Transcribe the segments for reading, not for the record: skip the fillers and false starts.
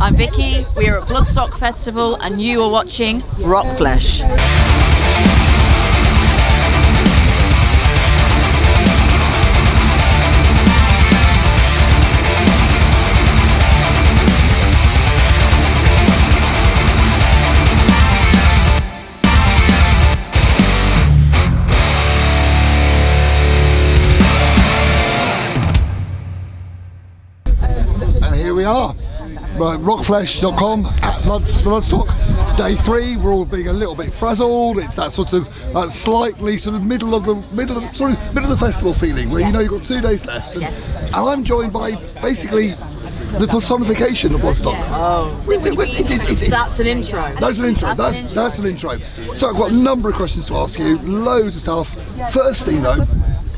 I'm Vicky, we are at Bloodstock Festival and you are watching Rockflesh. And here we are, rockflesh.com at Bloodstock. Day 3, we're all being a little bit frazzled. It's that sort of slightly sort of middle of the festival feeling where you know you've got 2 days left. And I'm joined by basically the personification of Bloodstock. That's an intro. That's an intro. That's an intro. So I've got a number of questions to ask you, loads of stuff. First thing though,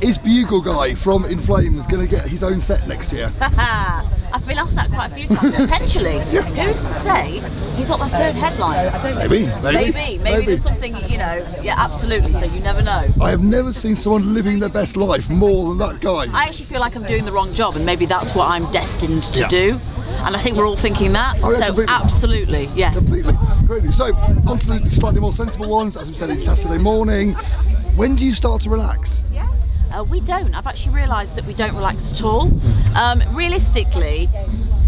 is Bugle Guy from In Flames going to get his own set next year? I've been asked that quite a few times. Potentially. Yeah. Who's to say he's not the third headliner? Maybe there's something, you know. Yeah, absolutely. So you never know. I have never seen someone living their best life more than that guy. I actually feel like I'm doing the wrong job, and maybe that's what I'm destined to do. And I think we're all thinking that. Oh, yeah, so completely. Absolutely, yes. Completely. So on to the slightly more sensible ones. As we said, it's Saturday morning. When do you start to relax? We don't. I've actually realised that we don't relax at all. Realistically,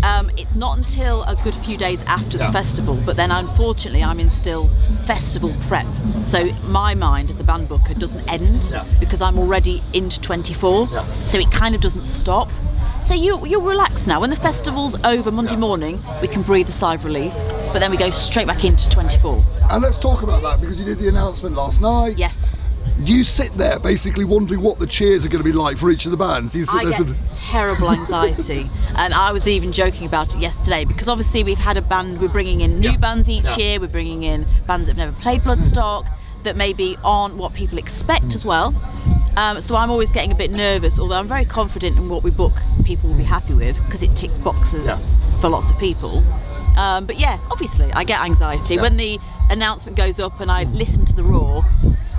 it's not until a good few days after the festival, but then unfortunately I'm in still festival prep. So my mind as a band booker doesn't end because I'm already into 24, so it kind of doesn't stop. So you'll relax now. When the festival's over Monday morning, we can breathe a sigh of relief, but then we go straight back into 24. And let's talk about that because you did the announcement last night. Yes. Do you sit there basically wondering what the cheers are going to be like for each of the bands? I get terrible anxiety, and I was even joking about it yesterday because obviously we've had a band, we're bringing in new bands each year, we're bringing in bands that have never played Bloodstock that maybe aren't what people expect as well. So I'm always getting a bit nervous, although I'm very confident in what we book people will be happy with because it ticks boxes for lots of people. But yeah, obviously I get anxiety when the announcement goes up and I listen to the roar.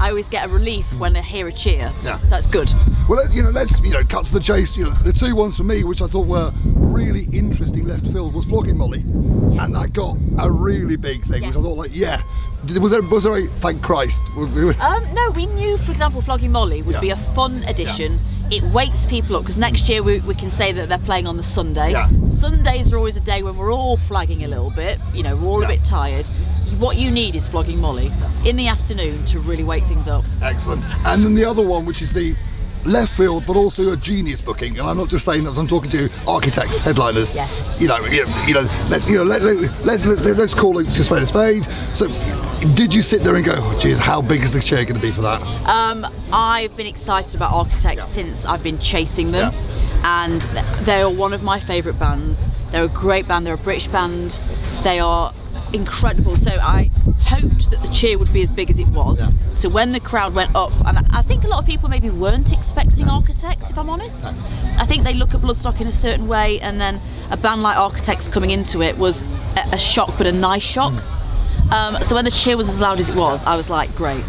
I always get a relief when I hear a cheer, so it's good. Well, let's cut to the chase. The two ones for me, which I thought were really interesting left field, was Flogging Molly, and that got a really big thing, which I thought, was there a thank Christ? No, we knew, for example, Flogging Molly would be a fun addition. It wakes people up because next year we can say that they're playing on the Sunday. Sundays are always a day when we're all flagging a little bit, we're all a bit tired. What you need is Flogging Molly in the afternoon to really wake things up. Excellent. And then the other one, which is the left field but also a genius booking, and I'm not just saying that, I'm talking to architects, headliners. Yes. Let's call it a spade. So did you sit there and go, oh geez, how big is the chair going to be for that? I've been excited about architects since I've been chasing them, and they are one of my favourite bands. They're a great band, they're a British band, they are incredible. So I hoped that the cheer would be as big as it was. So when the crowd went up, and I think a lot of people maybe weren't expecting architects, if I'm honest. I think they look at Bloodstock in a certain way, and then a band like Architects coming into it was a shock, but a nice shock. So when the cheer was as loud as it was, I was like, great.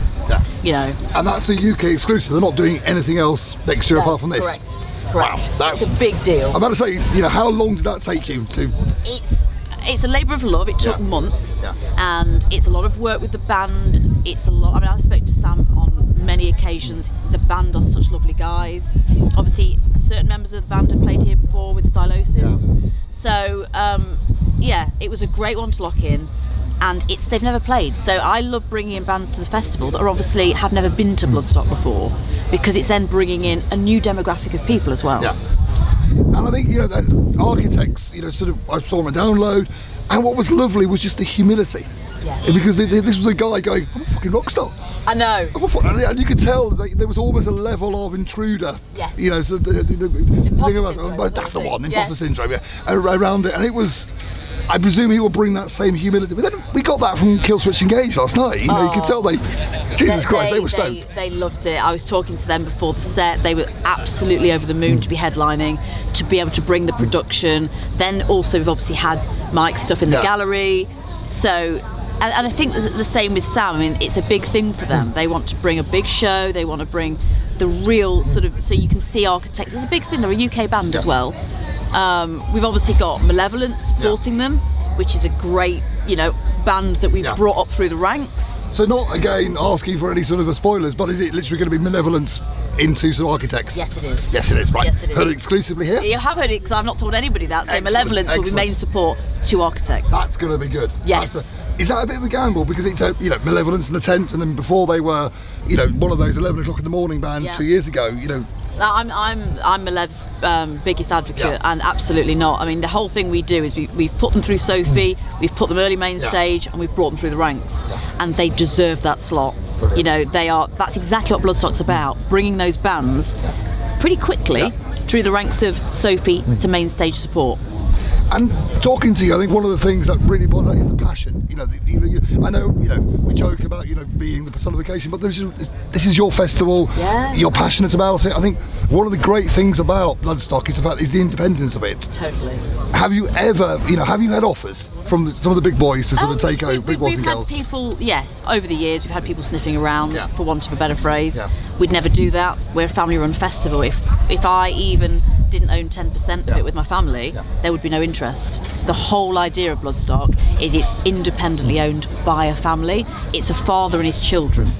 And that's a UK exclusive. They're not doing anything else next year apart from this. Correct. Wow, that's a big deal. I'm about to say, how long did that take you to? It's a labour of love. It took months, and it's a lot of work with the band. It's a lot. I mean, I've spoken to Sam on many occasions. The band are such lovely guys. Obviously, certain members of the band have played here before with Stylosis. So, it was a great one to lock in. And they've never played, so I love bringing in bands to the festival that are obviously have never been to Bloodstock before, because it's then bringing in a new demographic of people as well. And I think that architects, I saw them on download, and what was lovely was just the humility. Because this was a guy going, I'm a fucking rock star. I know. And you could tell that there was almost a level of intruder. So that's the one, imposter syndrome. Around it, and it was. I presume he will bring that same humility. But then we got that from Killswitch Engage last night. You could tell Jesus Christ, they were stoked. They loved it. I was talking to them before the set. They were absolutely over the moon to be headlining, to be able to bring the production. Then also we've obviously had Mike's stuff in the gallery. So, and I think the same with Sam. I mean, it's a big thing for them. They want to bring a big show. They want to bring the real sort of, so you can see Architects. It's a big thing. They're a UK band as well. We've obviously got Malevolence supporting them. which is a great, band that we've brought up through the ranks. So not, again, asking for any sort of spoilers, but is it literally going to be Malevolence into sort of Architects? Yes, it is. Yes, it is, right. Yes, it is. Heard it exclusively here? You have heard it, because I've not told anybody that. So Malevolence will be main support to Architects. That's going to be good. Yes. Is that a bit of a gamble? Because it's Malevolence and the Tent, and then before they were, one of those 11 o'clock in the morning bands 2 years ago, I'm Malev's biggest advocate, and absolutely not. I mean, the whole thing we do is we've put them through Sophie, we've put them early main stage, and we've brought them through the ranks, and they deserve that slot. Brilliant. That's exactly what Bloodstock's about, bringing those bands pretty quickly through the ranks of Sophie to main stage support. And talking to you, I think one of the things that really bothers is the passion. I know, we joke about, being the personification, but this is your festival. Yeah. You're passionate about it. I think one of the great things about Bloodstock is the independence of it. Totally. Have you ever, have you had offers from some of the big boys to sort of take over, big boys and girls? We've had people, yes, over the years, we've had people sniffing around, for want of a better phrase. We'd never do that. We're a family-run festival. If I even didn't own 10% of it with my family, there would be no interest. The whole idea of Bloodstock is it's independently owned by a family. It's a father and his children.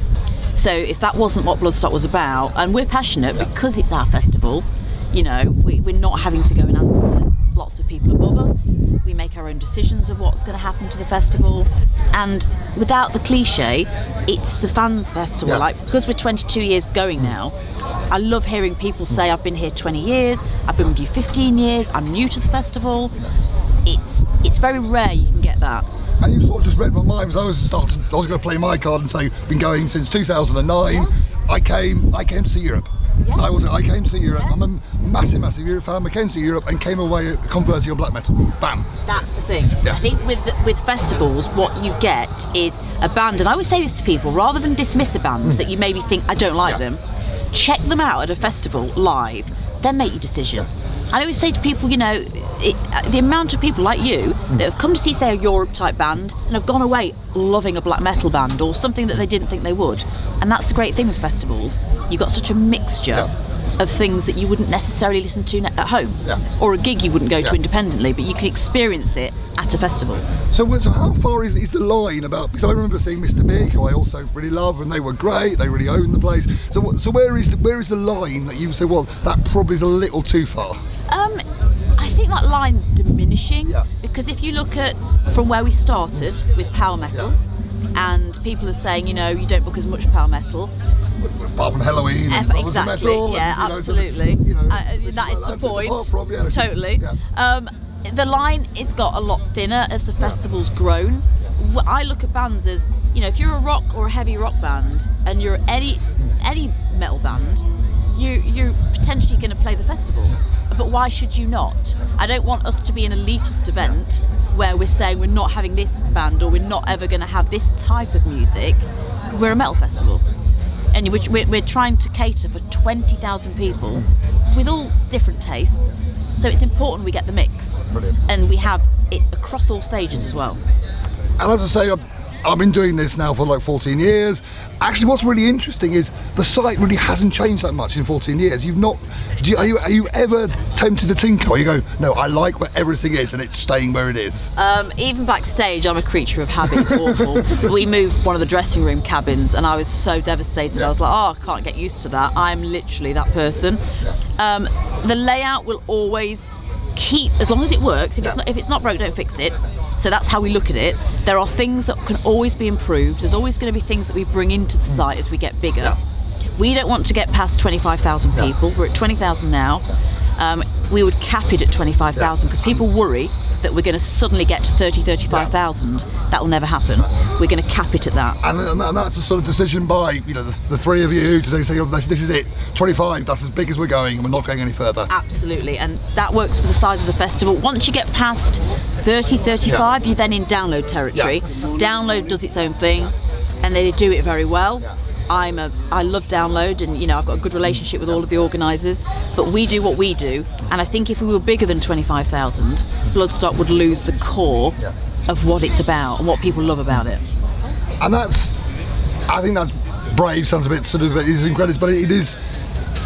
So if that wasn't what Bloodstock was about, and we're passionate because it's our festival, we're not having to go and answer to lots of people above us. We make our own decisions of what's going to happen to the festival, and without the cliche, it's the fans' festival. Like, because we're 22 years going now, I love hearing people say, I've been here 20 years, I've been with you 15 years, I'm new to the festival. It's very rare you can get that. And you sort of just read my mind, because I was going to play my card and say, been going since 2009. I came to see Europe. I came to see Europe. I'm a massive Europe fan. I came to Europe and came away converting on black metal. Bam. That's the thing. I think with festivals, what you get is a band, and I always say this to people, rather than dismiss a band that you maybe think, I don't like them, check them out at a festival live, then make your decision. I always say to people, the amount of people like you that have come to see, say, a Europe type band and have gone away loving a black metal band or something that they didn't think they would. And that's the great thing with festivals. You've got such a mixture of things that you wouldn't necessarily listen to at home, or a gig you wouldn't go to independently, but you can experience it at a festival. So how far is the line about, because I remember seeing Mr. Big, who I also really love, and they were great, they really owned the place. So where is the line that you say, well, that probably is a little too far? I think that line's diminishing, because if you look at from where we started with power metal, and people are saying, you don't book as much power metal. Apart from Halloween, and exactly, metal, absolutely. That is the point. Totally. The line has got a lot thinner as the festival's grown. I look at bands as, if you're a rock or a heavy rock band, and you're any metal band, you're potentially going to play the festival. But why should you not? I don't want us to be an elitist event where we're saying we're not having this band or we're not ever going to have this type of music. We're a metal festival, and we're trying to cater for 20,000 people with all different tastes. So it's important we get the mix. Brilliant. And we have it across all stages as well. And as I say, I've been doing this now for like 14 years. Actually, what's really interesting is the site really hasn't changed that much in 14 years. Are you ever tempted to tinker? Or you go, no, I like where everything is and it's staying where it is? Even backstage, I'm a creature of habit. It's awful. We moved one of the dressing room cabins and I was so devastated. I was like, I can't get used to that. I'm literally that person. The layout will always keep, as long as it works. If it's not broke, don't fix it. So that's how we look at it. There are things that can always be improved. There's always going to be things that we bring into the site as we get bigger. We don't want to get past 25,000 people. We're at 20,000 now. We would cap it at 25,000 because people worry that we're going to suddenly get to 30, 35,000. That will never happen. We're going to cap it at that. And that's a sort of decision by the three of you to say, this is it, 25, that's as big as we're going and we're not going any further. Absolutely, and that works for the size of the festival. Once you get past 30, 35, you're then in download territory. Download does its own thing, and they do it very well. I love Download, and I've got a good relationship with all of the organisers, but we do what we do, and I think if we were bigger than 25,000, Bloodstock would lose the core of what it's about and what people love about it. And I think that's brave, sounds a bit sort of incredible, but it is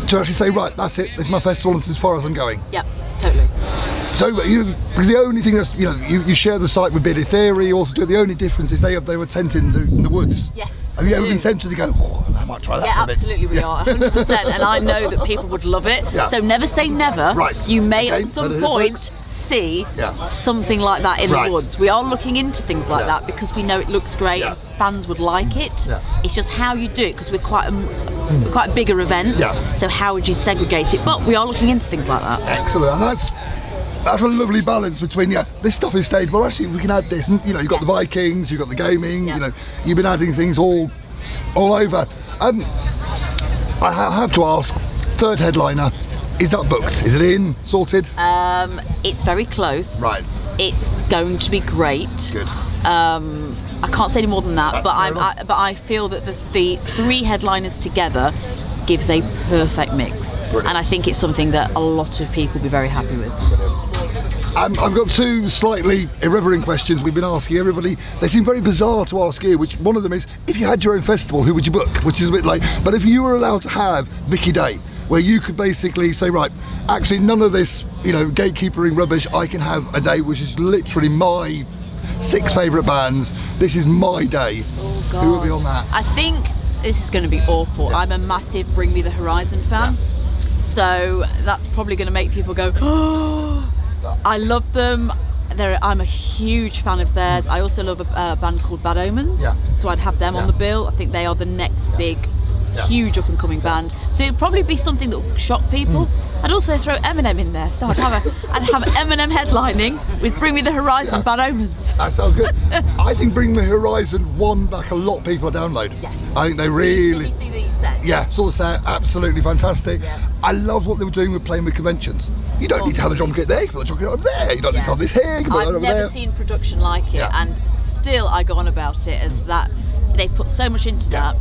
to actually say, right, that's it, this is my festival and this is as far as I'm going. Yep, totally. So because the only thing that's, you share the site with Bearded Theory, you also do, the only difference is they were tented in the woods. Yes. Have you ever been tempted to go, I might try that? Yeah, for a bit? absolutely we are, 100%, and I know that people would love it. Yeah. So never say never. Right. You may Okay, at some heard it, point folks. see Yeah. something like that in Right. the woods. We are looking into things like Yeah. that because we know it looks great Yeah. and fans would like it. Yeah. It's just how you do it, because we're quite a bigger event. Yeah. So how would you segregate it? But we are looking into things like that. Excellent, and that's a lovely balance between, this stuff is staged, but actually we can add this, and you've got the Vikings, you've got the gaming, Yeah. you've been adding things all over. I have to ask, third headliner, is that booked? Is it in, sorted? It's very close. Right. It's going to be great. Good. I can't say any more than that, but fair I feel that the three headliners together gives a perfect mix. Brilliant. And I think it's something that a lot of people will be very happy with. I've got two slightly irreverent questions we've been asking everybody. They seem very bizarre to ask you, which one of them is, if you had your own festival, who would you book? Which is a bit like, but if you were allowed to have Vicky Day, where you could basically say, right, actually none of this, gatekeepering rubbish, I can have a day which is literally my 6 favourite bands, this is my day. Oh God. Who would be on that? I think this is going to be awful. Yeah. I'm a massive Bring Me the Horizon fan. Yeah. So that's probably going to make people go, oh, I love them. I'm a huge fan of theirs. I also love a band called Bad Omens. Yeah. So I'd have them on the bill. I think they are the next big, huge up and coming band. So it'd probably be something that would shock people. I'd also throw Eminem in there. So I'd have Eminem headlining with Bring Me the Horizon, Bad Omens. That sounds good. I think Bring Me Horizon won back a lot of people to download. Yes. I think they really... Did you see the set? Yeah, saw the set, absolutely fantastic. Yeah. I love what they were doing with playing with conventions. You don't need to have the drum kit there, you can put the drum kit over there. You don't need to have this here, you can put it I've over never there. seen production like it, Yeah. and still I go on about it as that they put so much into that.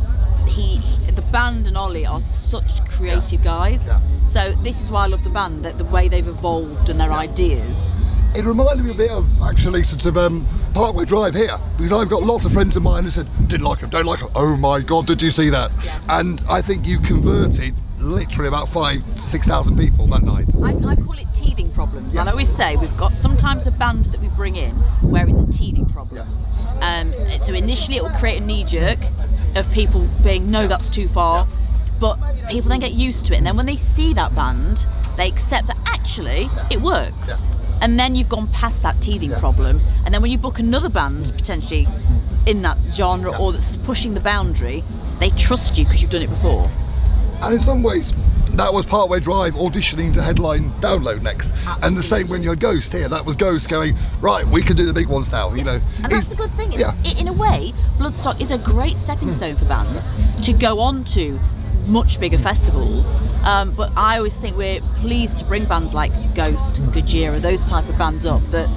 The band and Ollie are such creative guys. Yeah. So this is why I love the band, that the way they've evolved and their ideas. It reminded me a bit of actually sort of Parkway Drive here, because I've got lots of friends of mine who said, didn't like them, don't like them. Oh my God, did you see that? Yeah. And I think you converted literally about 5,000 to 6,000 people that night. I call it teething problems. Yeah. And I always say we've got sometimes a band that we bring in where it's a teething problem. So initially it will create a knee jerk of people being, no, that's too far. But people then get used to it, and then when they see that band, they accept that actually it works. Yeah. And then you've gone past that teething problem, and then when you book another band potentially in that genre or that's pushing the boundary, they trust you because you've done it before. And in some ways, that was Parkway Drive auditioning to headline Download next. Absolutely. And the same when you had Ghost here, that was Ghost going, right, we can do the big ones now, And that's the good thing. In a way, Bloodstock is a great stepping stone for bands to go on to much bigger festivals, but I always think we're pleased to bring bands like Ghost, Gojira, those type of bands up that,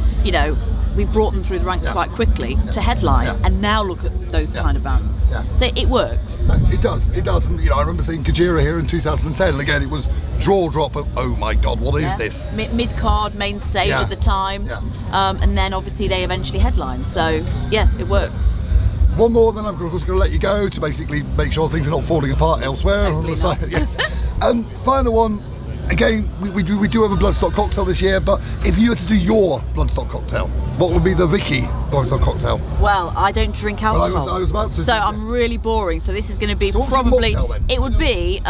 we brought them through the ranks quite quickly to headline, and now look at those kind of bands. So it works. It does. And I remember seeing Gojira here in 2010, and again it was jaw drop of, oh my God, what is this? Mid-card, main stage at the time, and then obviously they eventually headlined, so yeah, it works. One more, then I'm of course going to let you go to basically make sure things are not falling apart elsewhere. Hopefully on the not. side. Yes. Final one. Again, we do have a Bloodstock cocktail this year, but if you were to do your Bloodstock cocktail, what would be the Vicky Bloodstock cocktail? Well, I don't drink alcohol. I was about to. So I'm really boring. So this is going to be So what's your probably. mocktail then? It would be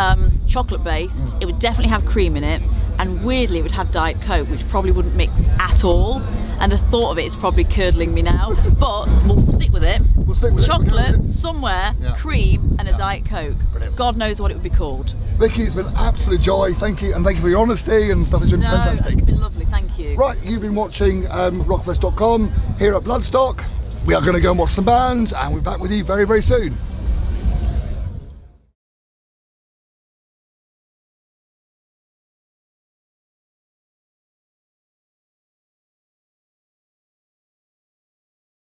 chocolate based. It would definitely have cream in it, and weirdly it would have Diet Coke, which probably wouldn't mix at all. And the thought of it is probably curdling me now, but we'll stick with it. We'll stick with chocolate it. somewhere, cream, and a Diet Coke. Brilliant. God knows what it would be called. Vicky, it's been an absolute joy. Thank you, and thank you for your honesty and stuff. It's been fantastic. It's been lovely. Thank you. Right, you've been watching rockfest.com here at Bloodstock. We are going to go and watch some bands, and we're back with you very, very soon.